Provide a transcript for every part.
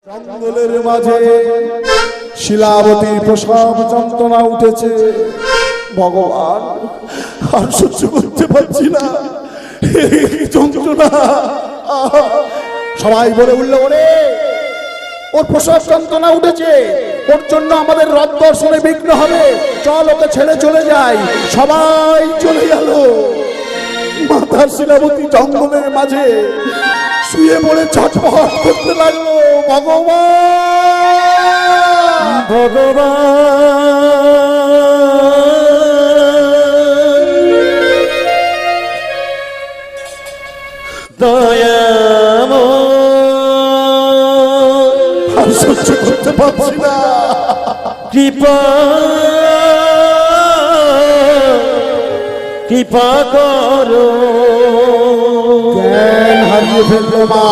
জঙ্গলের মাঝে শিলাবতীর প্রসব যন্ত্রণা উঠেছে। ভগবান, আর সহ্য করতে পারছি না যন্ত্রণা। সবাই বলে উঠল, ওরে ওর প্রসব যন্ত্রণা উঠেছে, ওর জন্য আমাদের রথ দর্শনে বিঘ্ন হবে, চল ওকে ছেড়ে চলে যাই। সবাই চলে গেল। মাতার শিলাবতী জঙ্গলের মাঝে শুয়ে পড়ে ছটফট করতে লাগলো। ভগবান, ভগবান দয়াময়, আর সহ্য করতে পারছি না, কৃপা কৃপা করো। জ্ঞান হারিয়ে ফেললো মা।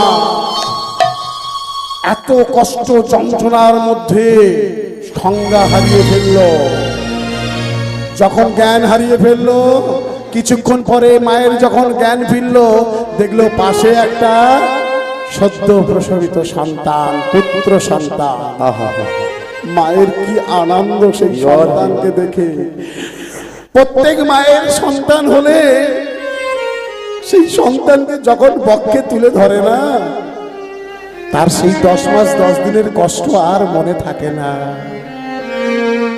এত কষ্ট যন্ত্রণার মধ্যে সংজ্ঞা হারিয়ে ফেলল। যখন জ্ঞান হারিয়ে ফেলল, কিছুক্ষণ পরে মায়ের যখন জ্ঞান ফিরল, দেখলো পাশে একটা সদ্য প্রসবিত সন্তান, পুত্র সন্তান। মায়ের কি আনন্দ সেই সন্তানকে দেখে। প্রত্যেক মায়ের সন্তান হলে সেই সন্তানকে যখন বক্ষে তুলে ধরে না, তার সেই 10 মাস 10 দিনের কষ্ট আর মনে থাকে না।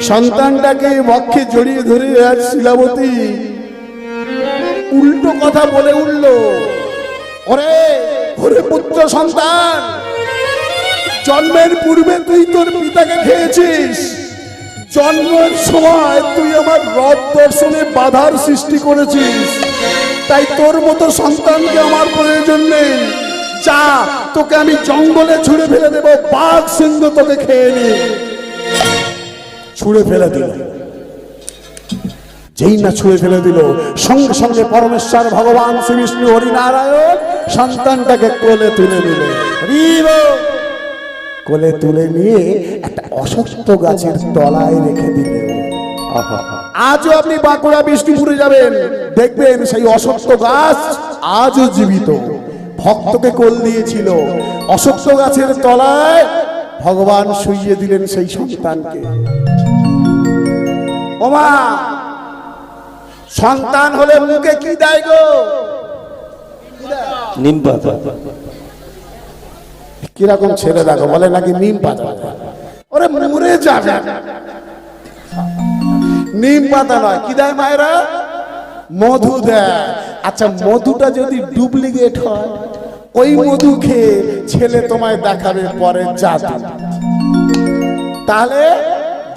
সন্তানটাকে বক্ষে জড়িয়ে ধরে আজ শিলাবতী উল্টো কথা বলে উঠল, ওরে ওরে পুত্র সন্তান, জন্মের পূর্বে তুই তোর পিতাকে খেয়েছিস, জন্মের সময় তুই আমার রথ দর্শনে বাধার সৃষ্টি করেছিস, তাই তোর মতো সন্তানকে আমার প্রয়োজন নেই। যা, তোকে আমি জঙ্গলে ছুঁড়ে ফেলে দেব, বাঘ সিংহ তোকে খেয়ে নি। ছুঁড়ে ফেলে দিল। যেই না ছুঁড়ে ফেলে দিল, সঙ্গে সঙ্গে পরমেশ্বর ভগবান শ্রী বিষ্ণু হরিনারায়ণ সন্তানটাকে কোলে তুলে নিল। কোলে তুলে নিয়ে একটা অশ্বত্থ গাছের তলায় রেখে দিল। আজও আপনি বাঁকুড়া বিষ্ণুপুরে যাবেন, দেখবেন সেই অশ্বত্থ গাছ আজও জীবিত। ভক্তকে কোল দিয়েছিল, অশ্বত্থ গাছের তলায় ভগবান শুইয়ে দিলেন সেই সন্তানকে। ওমা, সন্তান হলে মুখে কি দেয় গো? নিম পাতা। কিরকম ছেলে দেখো, বলে নাকি নিম পাতা। ওরে মরে যাবে। নিম পাতা নয়, কি দেয় মায়েরা? মধু দেয়। আচ্ছা, মধুটা যদি ডুপ্লিকেট হয়, ওই মধু খেয়ে ছেলে তোমায় দেখাবে পরে জাদু। তাহলে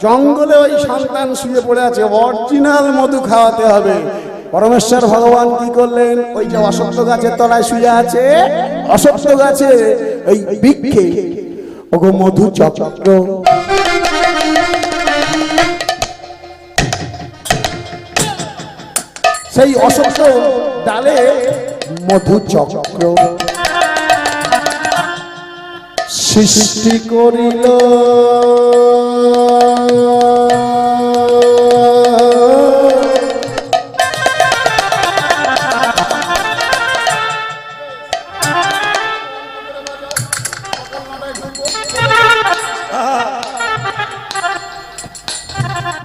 জঙ্গলে ওই সন্তান শুয়ে পড়ে আছে, অরিজিনাল মধু খাওয়াতে হবে। পরমেশ্বর ভগবান কি করলেন? ওই যে অশ্বত্থ গাছের তলায় শুয়ে আছে, অশ্বত্থ গাছে ওই বৃক্ষে ওগো মধু চক্র, সেই অশ্বত্থ ডালে মধু চক্র সৃষ্টি করিল।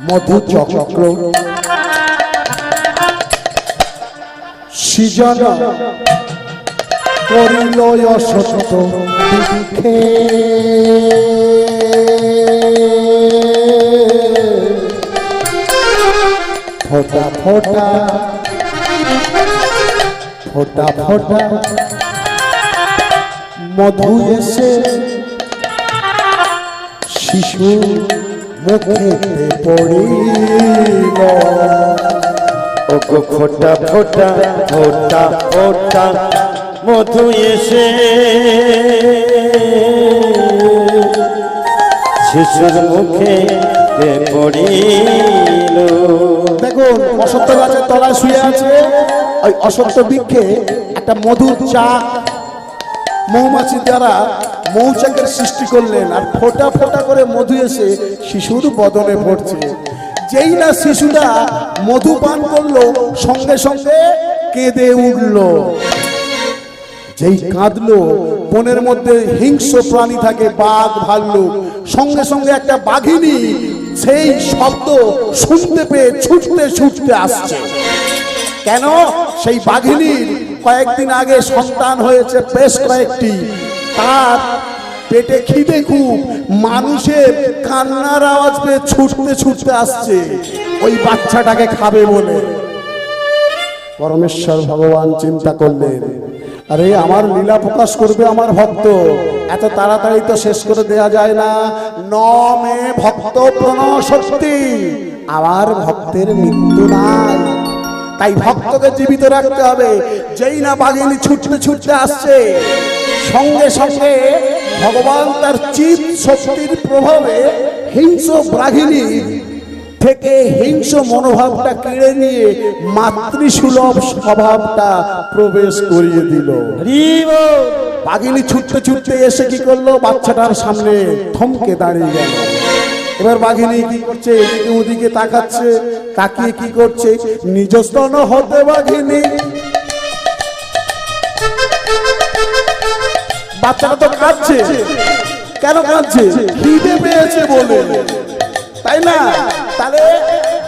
মধু চক্র সৃজন করিল অশ্বত্থ বৃক্ষে। ফোটা ফোটা ফোটা ফোটা মধু এসে শিশু মুখেতে পড়িল। ওগো ফোটা ফোটা ফোটা ফোটা মধু এসে শিশুর মুখে পড়িল। দেখুন, অশ্বত্থ গাছের তলায় শুয়ে আছে, ওই অশ্বত্থ বৃক্ষে একটা মধুর চাক মৌমাছি দ্বারা মৌচাকের সৃষ্টি করলেন, আর ফোটা ফোটা করে মধু এসে শিশুর বদনে পড়ছে। যেই না শিশুটা মধু পান করলো, সঙ্গে সঙ্গে কেঁদে উঠল। যেই কাঁদলো, বনের মধ্যে হিংস্র প্রাণী থাকে, বাঘ ভাল্লুক, সঙ্গে সঙ্গে একটা বাঘিনী সেই শব্দ শুনতে পেয়ে ছুটতে ছুটতে আসছে। কেন? সেই বাঘিনীর কয়েকদিন আগে সন্তান হয়েছে বেশ কয়েকটি, তার পেটে খিদে খুব, মানুষের কান্নার আওয়াজ পেয়ে ছুটতে ছুটতে আসছে ওই বাচ্চাটাকে খাবে বলে। পরমেশ্বর ভগবান চিন্তা করলেন, আরে আমার লীলা প্রকাশ করবে আমার ভক্ত, এত তাড়াতাড়ি তো শেষ করে দেয়া যায় না। নমে ভক্ত প্রণশক্তি, আমার ভক্তের মৃত্যু নাই, তাই ভক্তকে জীবিত রাখতে হবে। যেই না বাঘিনী ছুটতে ছুটতে আসছে, সঙ্গে সঙ্গে ভগবান তার চিৎ শক্তির প্রভাবে হিংস্র বাঘিনী থেকে হিংস্র মনোভাবটা কেড়ে নিয়ে মাতৃসুলভ স্বভাবটা প্রবেশ করিয়ে দিল। বাঘিনী ছুটতে ছুটতে এসে কি করলো, বাচ্চাটার সামনে থমকে দাঁড়িয়ে গেল। এবার বাঘিনী কি করছে, এদিকে ওদিকে তাকাচ্ছে, তাকিয়ে কি করছে, নিজ স্তন হতে বাঘিনী, বাচ্চাটা তো কাঁদছে। কেন কাঁদছে? খিদে পেয়েছে বলে, তাই না? তাহলে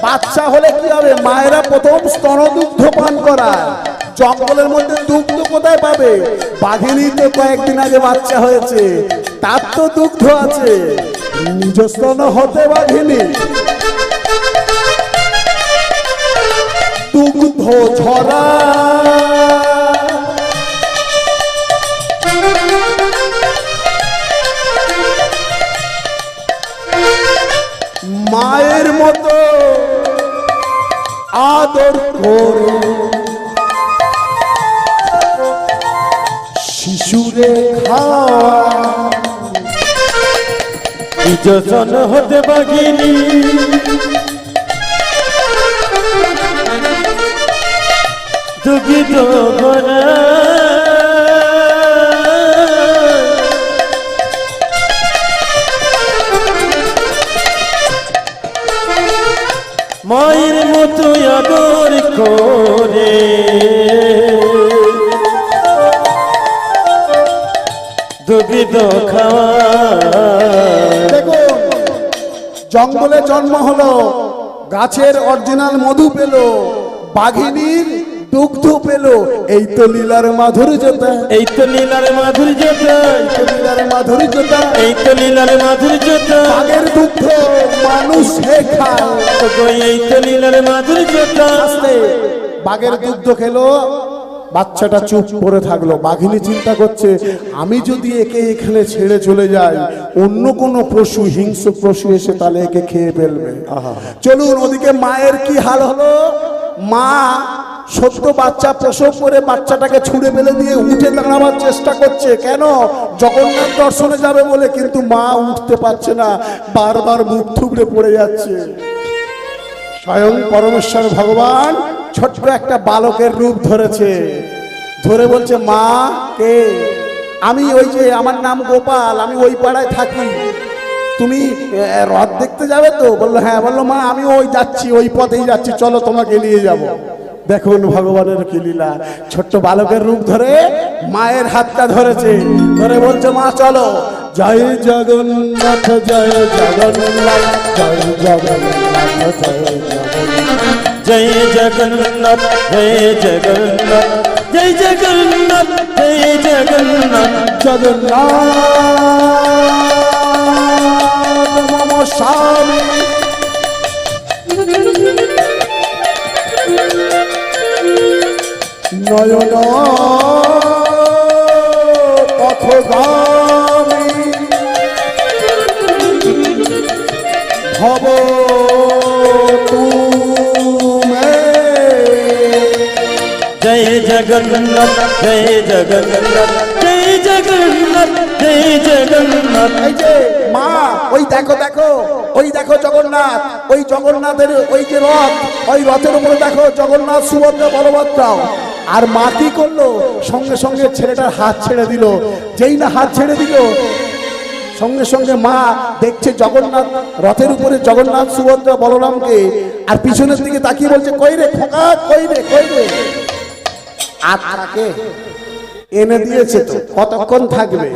বাচ্চা হলে কি হবে, মায়েরা প্রথম স্তন দুগ্ধ পান করায়, জঙ্গলের মধ্যে দুগ্ধ কোথায় পাবে? বাঘিনী তো কয়েকদিন আগে বাচ্চা হয়েছে, তার তো দুগ্ধ আছে। নিজ স্তন হতে বাঘিনী দুগ্ধ ঝরা, মায়ের মতো আদর করে শিশুরে খাওয়া, যতন হতে বাঘিনী দুঃখিত ভরা, মায়ের মতো আদর করে দুঃখিত খাওয়া। দেখুন, জঙ্গলে জন্ম হলো, গাছের অরিজিনাল মধু পেল, বাঘিনীর দুগ্ধ পেল, এই তো লীলার মাধুর্যতা, এই তো লীলার মাধুর্যতা, এই তো লীলার মাধুর্যতা, এই তো লীলার মাধুর্যতা, বাঘের দুগ্ধ মানুষ খায়, এই তো লীলার মাধুর্যতা। আস্তে বাঘের দুগ্ধ খেলো, বাচ্চাটা চুপ করে থাকলো। বাঘিনী চিন্তা করছে, আমি যদি একে এখানে ছেড়ে চলে যাই, অন্য কোনো পশু, হিংস্র পশু এসে তাহলে একে খেয়ে ফেলবে। চলুন, ওদিকে মায়ের কি হাল হলো, মা সত্য বাচ্চা প্রসব করে বাচ্চাটাকে ছুঁড়ে ফেলে দিয়ে উঠে দাঁড়াবার চেষ্টা করছে। কেন? জগন্নাথ দর্শনে যাবে বলে, কিন্তু মা উঠতে পারছে না, বারবার মুখ থুবড়ে পড়ে যাচ্ছে। স্বয়ং পরমেশ্বর ভগবান ছোট্ট একটা বালকের রূপ ধরেছে, ধরে বলছে, মা কে? আমি ওই যে, আমার নাম গোপাল, আমি ওই পাড়ায় থাকি, তুমি রথ দেখতে যাবে তো? বললো হ্যাঁ। বললো মা আমি ওই যাচ্ছি, ওই পথেই যাচ্ছি, চলো তোমাকে নিয়ে যাব। দেখুন ভগবানের কি লীলা, ছোট্ট বালকের রূপ ধরে মায়ের হাতটা ধরেছে, ধরে বলছে, মা চলো। জয় জগন্নাথ জয় জগন্নাথ জয় জগন্নাথ জয় জগন্নাথ, জয় জগন্নাথ জয় জগন্নাথ, জয় জগন্নাথ জয় জগন্নাথ, জগন্নাথ মম স্বামী। নয়ন পথগামী ভব তুমে। জয় জগন্নাথ জয় জগন্নাথ, জয় জগন্নাথ জয় জগন্নাথ। এই যে মা, ওই দেখো দেখো, ওই দেখো জগন্নাথ, ওই জগন্নাথের ওই যে রথ, ওই রথের উপরে দেখো জগন্নাথ সুভদ্রা বলভদ্র। আর মা কি করলো, সঙ্গে সঙ্গে ছেলেটার হাত ছেড়ে দিল। যেই না হাত ছেড়ে দিল, সঙ্গে সঙ্গে মা দেখছে জগন্নাথ রথের উপরে জগন্নাথ সুভদ্রা বলরামকে, আর পিছনের দিকে তাকিয়ে বলছে, কই রে খোকা, কই রে, কই রে। আর থাকে এনে দিয়েছে তো, কতক্ষণ থাকবে?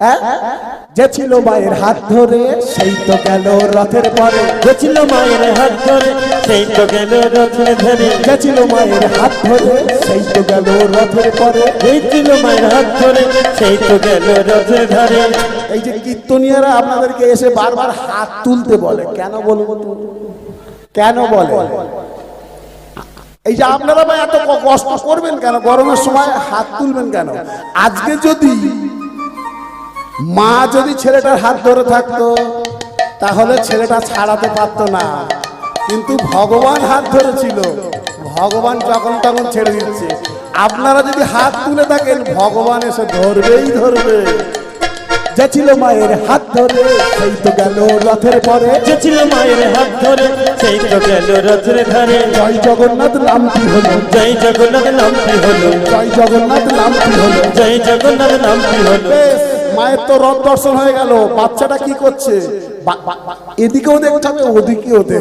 হ্যাঁ? যে ছিল মায়ের হাত ধরে সেই তো গেল রথের পরে, যে ছিল মায়ের হাত ধরে সেই তো গেল রথের ধারে, যে ছিল মায়ের হাত ধরে সেই তো গেল রথের পরে। যেই ছিল মায়ের হাত ধরে সেই তো গেল রথের ধারে। এই যে কীর্তনীয়রা আপনাদেরকে এসে বারবার হাত তুলতে বলে, কেন বলবো তো? কেন বলে? এই যে আপনারা ভাই এত কষ্ট করবেন কেন? গরমের সময় হাত তুলবেন কেন? আজকে যদি মা যদি ছেলেটার হাত ধরে থাকতো তাহলে ছেলেটা ছাড়াতে পারতো না, কিন্তু ভগবান হাত ধরেছিল, ভগবান যখন তখন ছেড়ে দিচ্ছে। আপনারা যদি হাত তুলে থাকেন ভগবান এসে ধরবেই ধরবে। যে ছিল মায়ের হাত ধরে সেই তো গেল রথের পরে, যে ছিল মায়ের হাত ধরে সেই তো গেল রথের ধারে। জয় জগন্নাথ নামটি হলো, জয় জগন্নাথ নামটি হলো, জয় জগন্নাথ নামটি হলো। জয় জগন্নাথ নামটি হলো। বেশ, মায়ের তো রথ দর্শন হয়ে গেল। বাচ্চাটা কি করছে? এদিকেও দেখতে হবে, ওদিকেও দেখ।